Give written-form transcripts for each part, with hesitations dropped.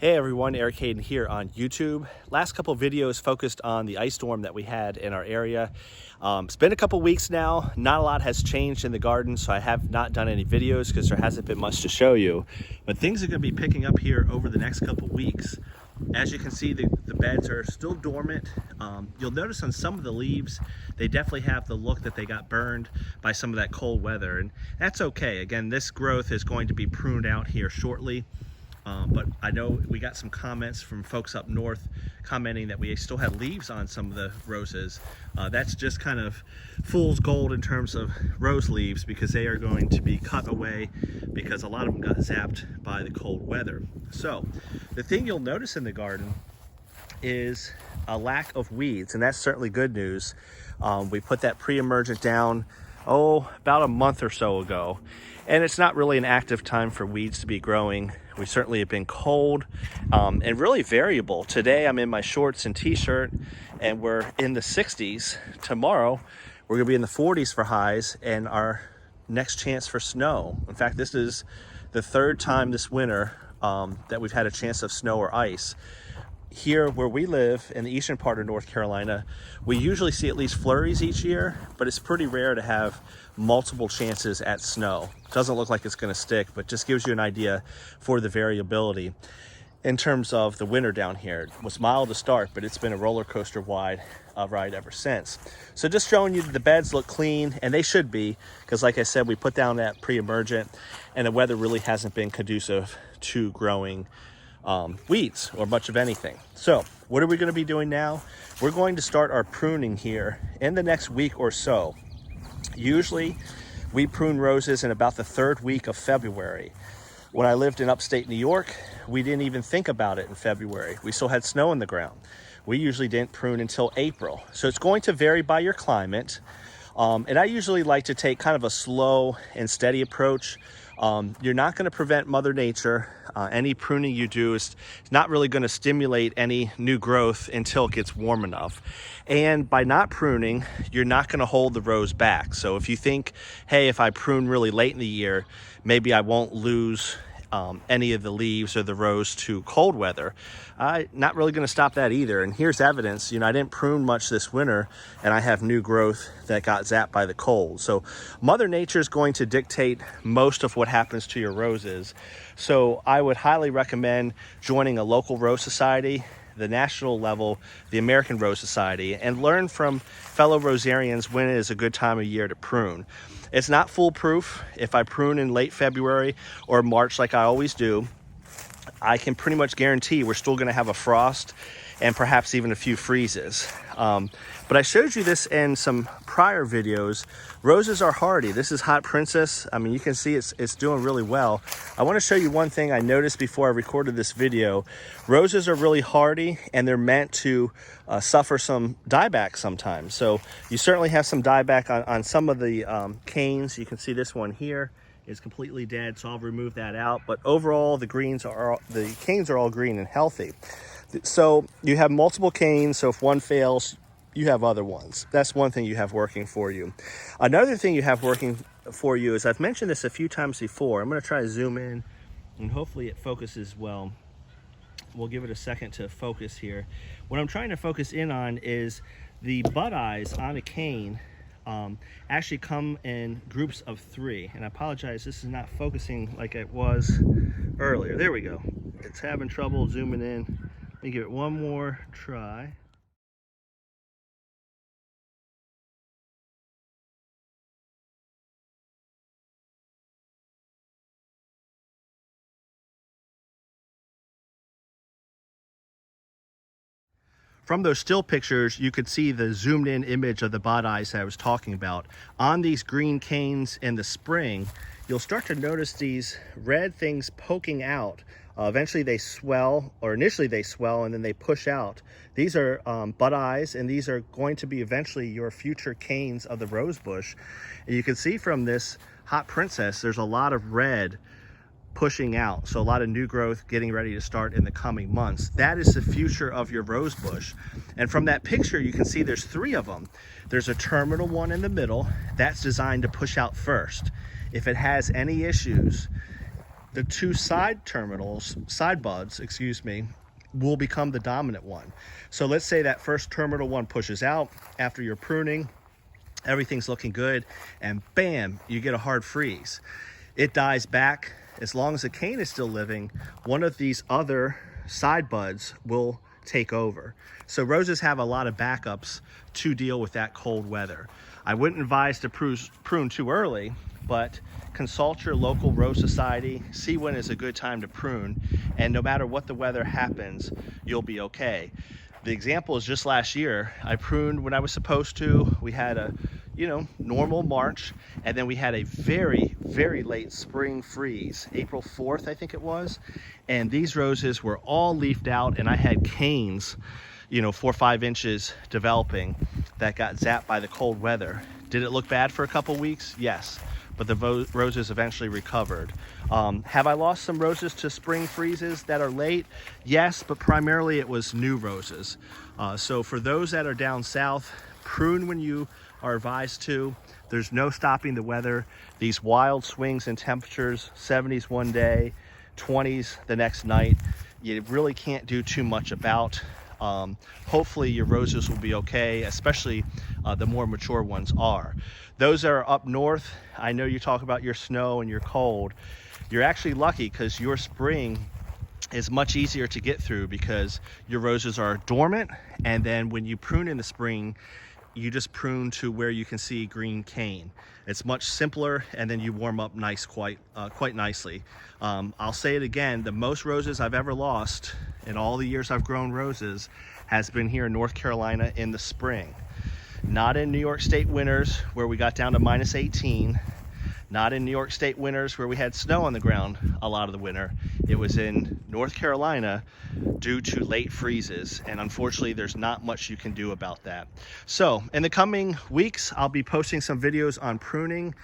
Hey everyone, Eric Hayden here on YouTube. Last couple videos focused on the ice storm that we had in our area. It's been a couple weeks now. Not a lot has changed in the garden, so I have not done any videos because there hasn't been much to show you. But things are going to be picking up here over the next couple weeks. As you can see, the beds are still dormant. You'll notice on some of the leaves, they definitely have the look that they got burned by some of that cold weather, and that's okay. Again, this growth is going to be pruned out here shortly. But I know we got some comments from folks up north commenting that we still had leaves on some of the roses. That's just kind of fool's gold in terms of rose leaves, because they are going to be cut away because a lot of them got zapped by the cold weather. So the thing you'll notice in the garden is a lack of weeds, and that's certainly good news. We put that pre-emergent down about a month or so ago, and it's not really an active time for weeds to be growing. We certainly have been cold and really variable. Today I'm in my shorts and t-shirt and we're in the 60s. Tomorrow we're gonna be in the 40s for highs and our next chance for snow. In fact, this is the third time this winter that we've had a chance of snow or ice. Here where we live in the eastern part of North Carolina, we usually see at least flurries each year, but it's pretty rare to have multiple chances at snow. Doesn't look like it's going to stick, but just gives you an idea for the variability. In terms of the winter down here, it was mild to start, but it's been a roller coaster ride ever since. So just showing you that the beds look clean, and they should be, because like I said, we put down that pre-emergent and the weather really hasn't been conducive to growing weeds or much of anything. So what are we going to be doing now? We're going to start our pruning here in the next week or so. Usually we prune roses in about the third week of February. When I lived in upstate New York, we didn't even think about it in February. We still had snow on the ground. We usually didn't prune until April. So it's going to vary by your climate. And I usually like to take kind of a slow and steady approach. You're not going to prevent Mother Nature. Any pruning you do is not really going to stimulate any new growth until it gets warm enough. And by not pruning, you're not going to hold the rose back. So if you think, hey, if I prune really late in the year, maybe I won't lose any of the leaves or the rose to cold weather. Not really going to stop that either. And here's evidence. I didn't prune much this winter and I have new growth that got zapped by the cold. So Mother Nature is going to dictate most of what happens to your roses. So I would highly recommend joining a local rose society, the national level, the American Rose Society, and learn from fellow rosarians when it is a good time of year to prune. It's not foolproof. If I prune in late February or March like I always do, I can pretty much guarantee we're still going to have a frost and perhaps even a few freezes. But I showed you this in some prior videos. Roses are hardy. This is Hot Princess. I mean, you can see it's doing really well. I want to show you one thing I noticed before I recorded this video. Roses are really hardy and they're meant to suffer some dieback sometimes. So you certainly have some dieback on some of the canes. You can see this one here is completely dead, so I'll remove that out. But overall, the canes are all green and healthy. So you have multiple canes, so if one fails, you have other ones. That's one thing you have working for you. Another thing you have working for you is, I've mentioned this a few times before. I'm going to try to zoom in and hopefully it focuses well. We'll give it a second to focus here. What I'm trying to focus in on is the bud eyes on a cane actually come in groups of 3. And I apologize, this is not focusing like it was earlier. There we go. It's having trouble zooming in. Let me give it one more try. From those still pictures, you could see the zoomed in image of the bud eyes that I was talking about. On these green canes in the spring, you'll start to notice these red things poking out. Eventually they swell, or initially they swell and then they push out. These are bud eyes, and these are going to be eventually your future canes of the rose bush. And you can see from this Hot Princess, there's a lot of red pushing out, so a lot of new growth getting ready to start in the coming months. That is the future of your rose bush. And from that picture, you can see there's 3 of them. There's a terminal one in the middle that's designed to push out first. If it has any issues, the two side buds, excuse me, will become the dominant one. So let's say that first terminal one pushes out after your pruning, everything's looking good, and bam, you get a hard freeze. It dies back. As long as the cane is still living, one of these other side buds will take over. So roses have a lot of backups to deal with that cold weather. I wouldn't advise to prune too early, but consult your local rose society, see when is a good time to prune, and no matter what the weather happens, you'll be okay. The example is just last year, I pruned when I was supposed to. We had a, normal March, and then we had a very, very late spring freeze, April 4th, I think it was. And these roses were all leafed out, and I had canes, 4 or 5 inches developing that got zapped by the cold weather. Did it look bad for a couple weeks? Yes, but the roses eventually recovered. Have I lost some roses to spring freezes that are late? Yes, but primarily it was new roses. So for those that are down south, prune when you are advised to. There's no stopping the weather. These wild swings in temperatures, 70s one day, 20s the next night, you really can't do too much about. Hopefully your roses will be okay, especially the more mature ones are. Those that are up north, I know you talk about your snow and your cold. You're actually lucky because your spring is much easier to get through because your roses are dormant, and then when you prune in the spring, you just prune to where you can see green cane. It's much simpler, and then you warm up quite nicely. I'll say it again, the most roses I've ever lost in all the years I've grown roses has been here in North Carolina in the spring. Not in New York State winters where we got down to -18. Not in New York State winters where we had snow on the ground a lot of the winter. It was in North Carolina due to late freezes, and unfortunately there's not much you can do about that. So in the coming weeks, I'll be posting some videos on pruning.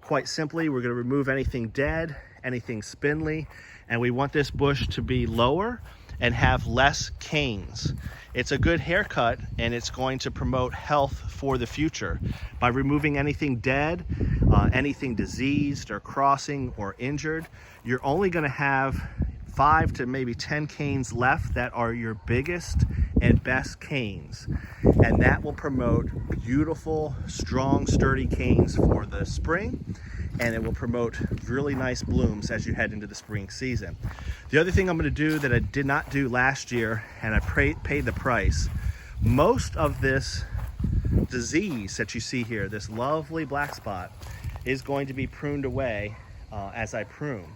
Quite simply, we're going to remove anything dead, anything spindly, and we want this bush to be lower and have less canes. It's a good haircut, and it's going to promote health for the future. By removing anything dead, anything diseased or crossing or injured, you're only going to have 5 to maybe 10 canes left that are your biggest and best canes. And that will promote beautiful, strong, sturdy canes for the spring, and it will promote really nice blooms as you head into the spring season. The other thing I'm going to do that I did not do last year, and I paid the price, most of this disease that you see here, this lovely black spot, is going to be pruned away as I prune.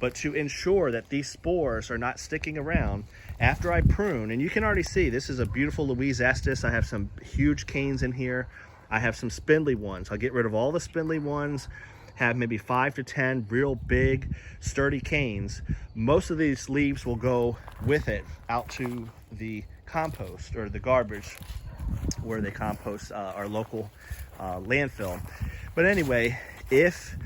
But to ensure that these spores are not sticking around after I prune, and you can already see this is a beautiful Louise Estes. I have some huge canes in here. I have some spindly ones. I'll get rid of all the spindly ones, have maybe 5 to 10 real big sturdy canes. Most of these leaves will go with it out to the compost or the garbage where they compost our local landfill. But anyway, if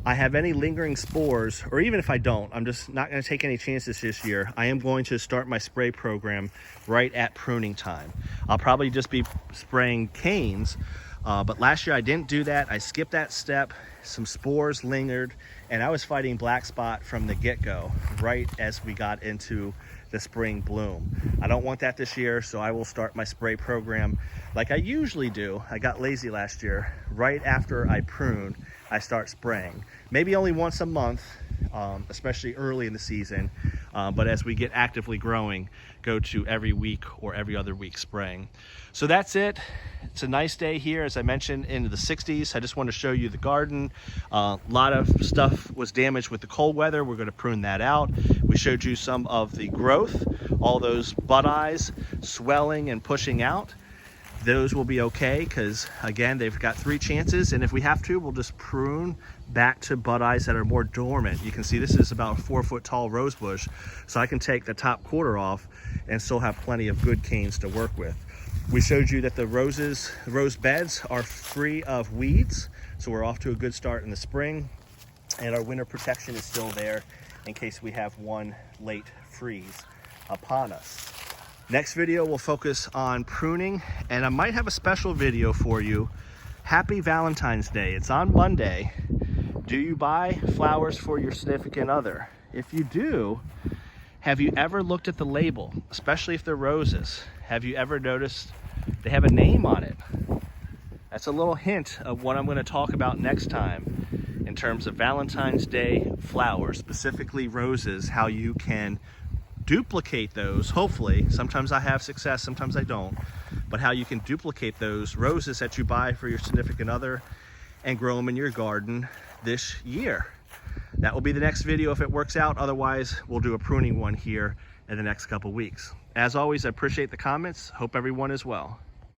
I have any lingering spores, or even if I don't, I'm just not going to take any chances this year. I am going to start my spray program right at pruning time. I'll probably just be spraying canes, but last year I didn't do that. I skipped that step. Some spores lingered, and I was fighting black spot from the get-go, right as we got into the spring bloom. I don't want that this year, so I will start my spray program like I usually do. I got lazy last year. Right after I prune, I start spraying. Maybe only once a month, especially early in the season, but as we get actively growing, go to every week or every other week spraying. So that's it. It's a nice day here, as I mentioned, into the 60s. I just want to show you the garden. A lot of stuff was damaged with the cold weather. We're going to prune that out. We showed you some of the growth, all those bud eyes swelling and pushing out. Those will be okay because, again, they've got 3 chances, and if we have to, we'll just prune back to bud eyes that are more dormant. You can see this is about a 4-foot tall rose bush, so I can take the top quarter off and still have plenty of good canes to work with. We showed you that the rose beds are free of weeds, so we're off to a good start in the spring, and our winter protection is still there in case we have one late freeze upon us. Next video will focus on pruning, and I might have a special video for you. Happy Valentine's Day. It's on Monday. Do you buy flowers for your significant other? if you do, have you ever looked at the label, especially if they're roses? Have you ever noticed they have a name on it? That's a little hint of what I'm going to talk about next time in terms of Valentine's Day flowers, specifically roses, how you can duplicate those, hopefully. Sometimes I have success, sometimes I don't, but how you can duplicate those roses that you buy for your significant other and grow them in your garden this year. That will be the next video if it works out. Otherwise, we'll do a pruning one here in the next couple weeks. As always, I appreciate the comments. Hope everyone is well.